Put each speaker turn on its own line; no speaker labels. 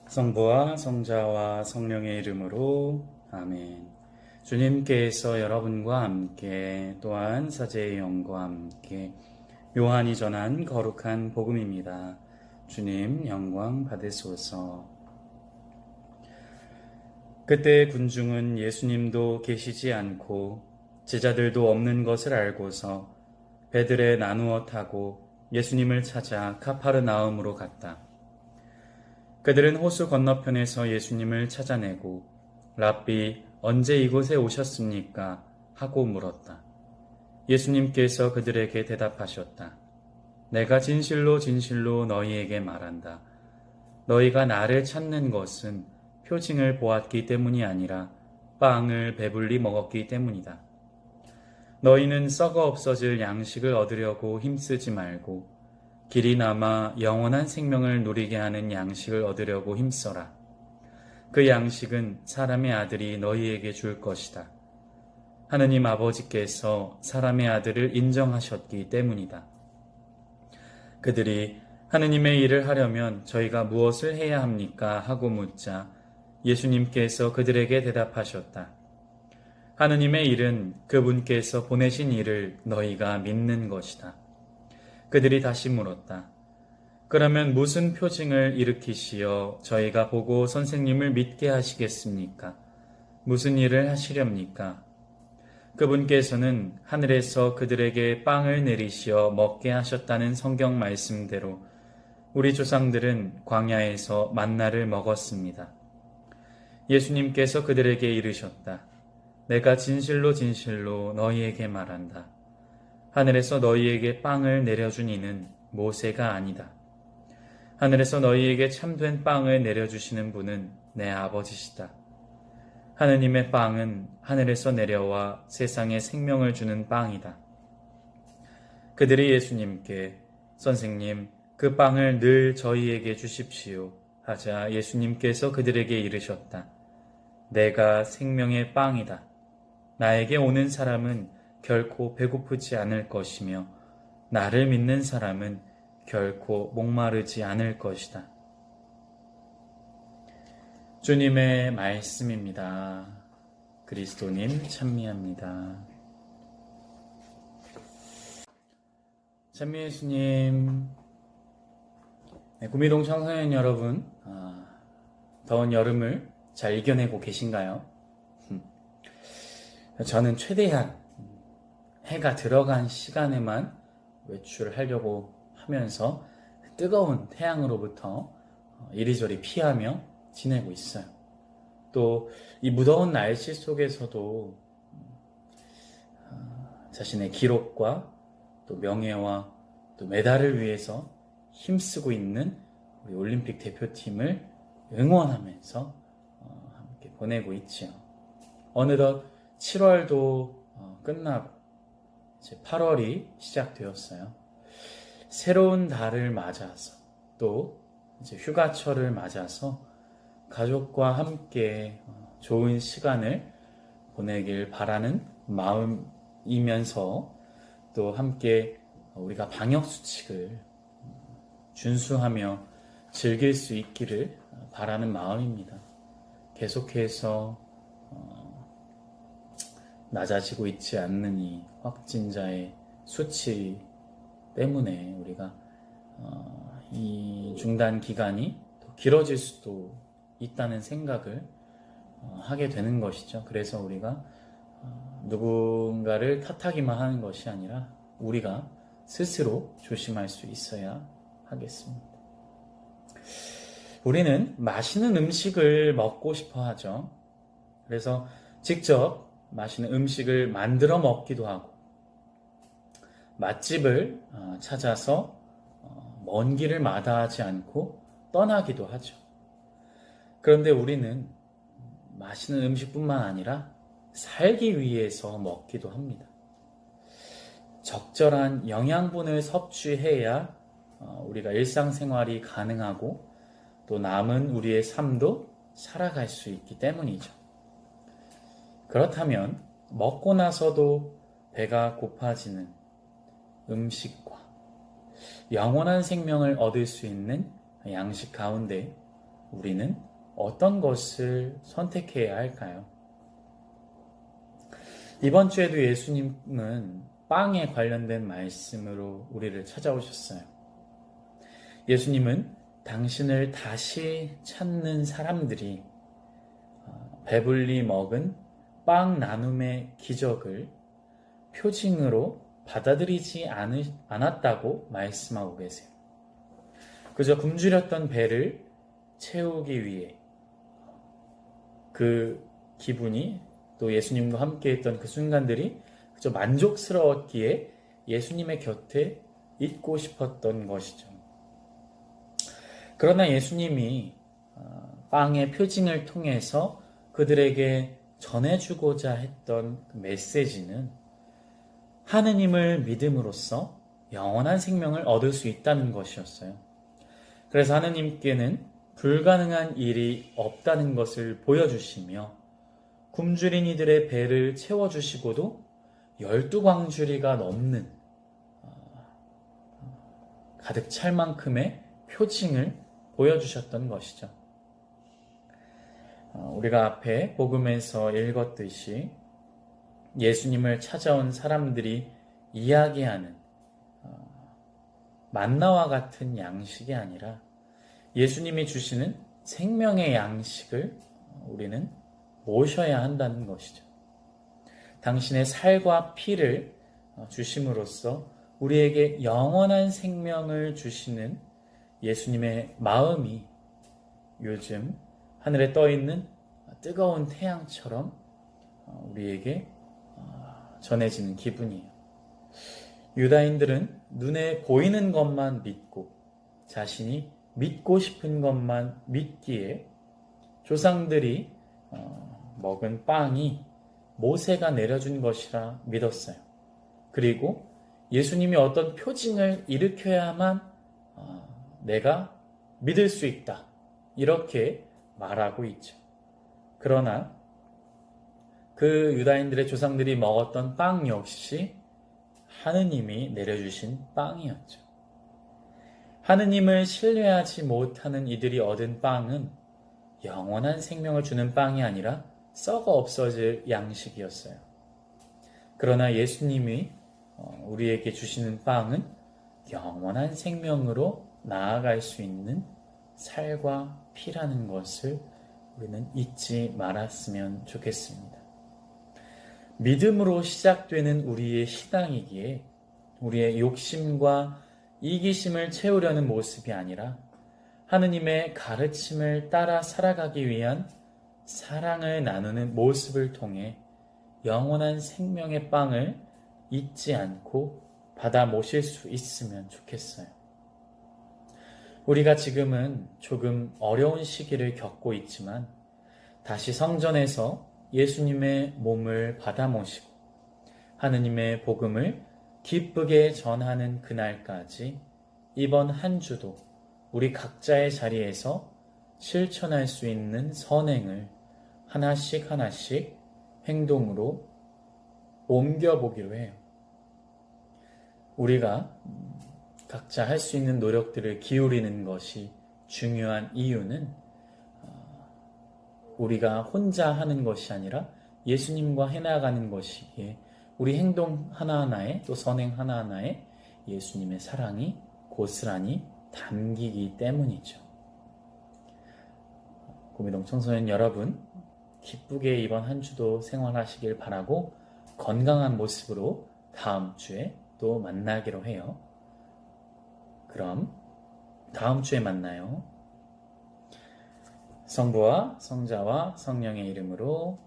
성부와 성자와 성령의 이름으로 아멘. 주님께서 여러분과 함께 또한 사제의 영과 함께 요한이 전한 거룩한 복음입니다. 주님 영광 받으소서. 그때 군중은 예수님도 계시지 않고 제자들도 없는 것을 알고서 배들에 나누어 타고 예수님을 찾아 카파르나움으로 갔다. 그들은 호수 건너편에서 예수님을 찾아내고 랍비, 언제 이곳에 오셨습니까? 하고 물었다. 예수님께서 그들에게 대답하셨다. 내가 진실로 진실로 너희에게 말한다. 너희가 나를 찾는 것은 표징을 보았기 때문이 아니라 빵을 배불리 먹었기 때문이다. 너희는 썩어 없어질 양식을 얻으려고 힘쓰지 말고 길이 남아 영원한 생명을 누리게 하는 양식을 얻으려고 힘써라. 그 양식은 사람의 아들이 너희에게 줄 것이다. 하느님 아버지께서 사람의 아들을 인정하셨기 때문이다. 그들이 하느님의 일을 하려면 저희가 무엇을 해야 합니까? 하고 묻자 예수님께서 그들에게 대답하셨다. 하느님의 일은 그분께서 보내신 일을 너희가 믿는 것이다. 그들이 다시 물었다. 그러면 무슨 표징을 일으키시어 저희가 보고 선생님을 믿게 하시겠습니까? 무슨 일을 하시렵니까? 그분께서는 하늘에서 그들에게 빵을 내리시어 먹게 하셨다는 성경 말씀대로 우리 조상들은 광야에서 만나를 먹었습니다. 예수님께서 그들에게 이르셨다. 내가 진실로 진실로 너희에게 말한다. 하늘에서 너희에게 빵을 내려준 이는 모세가 아니다. 하늘에서 너희에게 참된 빵을 내려주시는 분은 내 아버지시다. 하느님의 빵은 하늘에서 내려와 세상에 생명을 주는 빵이다. 그들이 예수님께 선생님, 그 빵을 늘 저희에게 주십시오 하자 예수님께서 그들에게 이르셨다. 내가 생명의 빵이다. 나에게 오는 사람은 결코 배고프지 않을 것이며 나를 믿는 사람은 결코 목마르지 않을 것이다. 주님의 말씀입니다. 그리스도님 찬미합니다. 찬미 예수님. 구미동 청소년 여러분, 더운 여름을 잘 이겨내고 계신가요? 저는 최대한 해가 들어간 시간에만 외출을 하려고 하면서 뜨거운 태양으로부터 이리저리 피하며 지내고 있어요. 또 이 무더운 날씨 속에서도 자신의 기록과 또 명예와 또 메달을 위해서 힘쓰고 있는 우리 올림픽 대표팀을 응원하면서 함께 보내고 있지요. 어느덧 7월도 끝나고 이제 8월이 시작되었어요. 새로운 달을 맞아서 또 이제 휴가철을 맞아서 가족과 함께 좋은 시간을 보내길 바라는 마음이면서 또 함께 우리가 방역 수칙을 준수하며 즐길 수 있기를 바라는 마음입니다. 계속해서 낮아지고 있지 않는 이 확진자의 수치 때문에 우리가 이 중단 기간이 더 길어질 수도 있다는 생각을 하게 되는 것이죠. 그래서 우리가 누군가를 탓하기만 하는 것이 아니라 우리가 스스로 조심할 수 있어야 하겠습니다. 우리는 맛있는 음식을 먹고 싶어 하죠. 그래서 직접 맛있는 음식을 만들어 먹기도 하고 맛집을 찾아서 먼 길을 마다하지 않고 떠나기도 하죠. 그런데 우리는 맛있는 음식뿐만 아니라 살기 위해서 먹기도 합니다. 적절한 영양분을 섭취해야 우리가 일상생활이 가능하고 또 남은 우리의 삶도 살아갈 수 있기 때문이죠. 그렇다면 먹고 나서도 배가 고파지는 음식과 영원한 생명을 얻을 수 있는 양식 가운데 우리는 어떤 것을 선택해야 할까요? 이번 주에도 예수님은 빵에 관련된 말씀으로 우리를 찾아오셨어요. 예수님은 당신을 다시 찾는 사람들이 배불리 먹은 빵 나눔의 기적을 표징으로 받아들이지 않았다고 말씀하고 계세요. 그저 굶주렸던 배를 채우기 위해 그 기분이 또 예수님과 함께 했던 그 순간들이 그저 만족스러웠기에 예수님의 곁에 있고 싶었던 것이죠. 그러나 예수님이 빵의 표징을 통해서 그들에게 전해주고자 했던 그 메시지는 하느님을 믿음으로써 영원한 생명을 얻을 수 있다는 것이었어요. 그래서 하느님께는 불가능한 일이 없다는 것을 보여주시며 굶주린 이들의 배를 채워주시고도 12광주리가 넘는 가득 찰 만큼의 표징을 보여주셨던 것이죠. 우리가 앞에 복음에서 읽었듯이 예수님을 찾아온 사람들이 이야기하는 만나와 같은 양식이 아니라 예수님이 주시는 생명의 양식을 우리는 모셔야 한다는 것이죠. 당신의 살과 피를 주심으로써 우리에게 영원한 생명을 주시는 예수님의 마음이 요즘 하늘에 떠있는 뜨거운 태양처럼 우리에게 전해지는 기분이에요. 유다인들은 눈에 보이는 것만 믿고 자신이 믿고 싶은 것만 믿기에 조상들이 먹은 빵이 모세가 내려준 것이라 믿었어요. 그리고 예수님이 어떤 표징을 일으켜야만 내가 믿을 수 있다. 이렇게 말하고 있죠. 그러나 그 유다인들의 조상들이 먹었던 빵 역시 하느님이 내려주신 빵이었죠. 하느님을 신뢰하지 못하는 이들이 얻은 빵은 영원한 생명을 주는 빵이 아니라 썩어 없어질 양식이었어요. 그러나 예수님이 우리에게 주시는 빵은 영원한 생명으로 나아갈 수 있는 살과 피라는 것을 우리는 잊지 말았으면 좋겠습니다. 믿음으로 시작되는 우리의 신앙이기에 우리의 욕심과 이기심을 채우려는 모습이 아니라 하느님의 가르침을 따라 살아가기 위한 사랑을 나누는 모습을 통해 영원한 생명의 빵을 잊지 않고 받아 모실 수 있으면 좋겠어요. 우리가 지금은 조금 어려운 시기를 겪고 있지만 다시 성전에서 예수님의 몸을 받아 모시고 하느님의 복음을 기쁘게 전하는 그날까지 이번 한 주도 우리 각자의 자리에서 실천할 수 있는 선행을 하나씩 하나씩 행동으로 옮겨보기로 해요. 우리가 각자 할 수 있는 노력들을 기울이는 것이 중요한 이유는 우리가 혼자 하는 것이 아니라 예수님과 해나가는 것이기에 우리 행동 하나하나에 또 선행 하나하나에 예수님의 사랑이 고스란히 담기기 때문이죠. 구미동 청소년 여러분, 기쁘게 이번 한 주도 생활하시길 바라고 건강한 모습으로 다음 주에 또 만나기로 해요. 그럼 다음 주에 만나요. 성부와 성자와 성령의 이름으로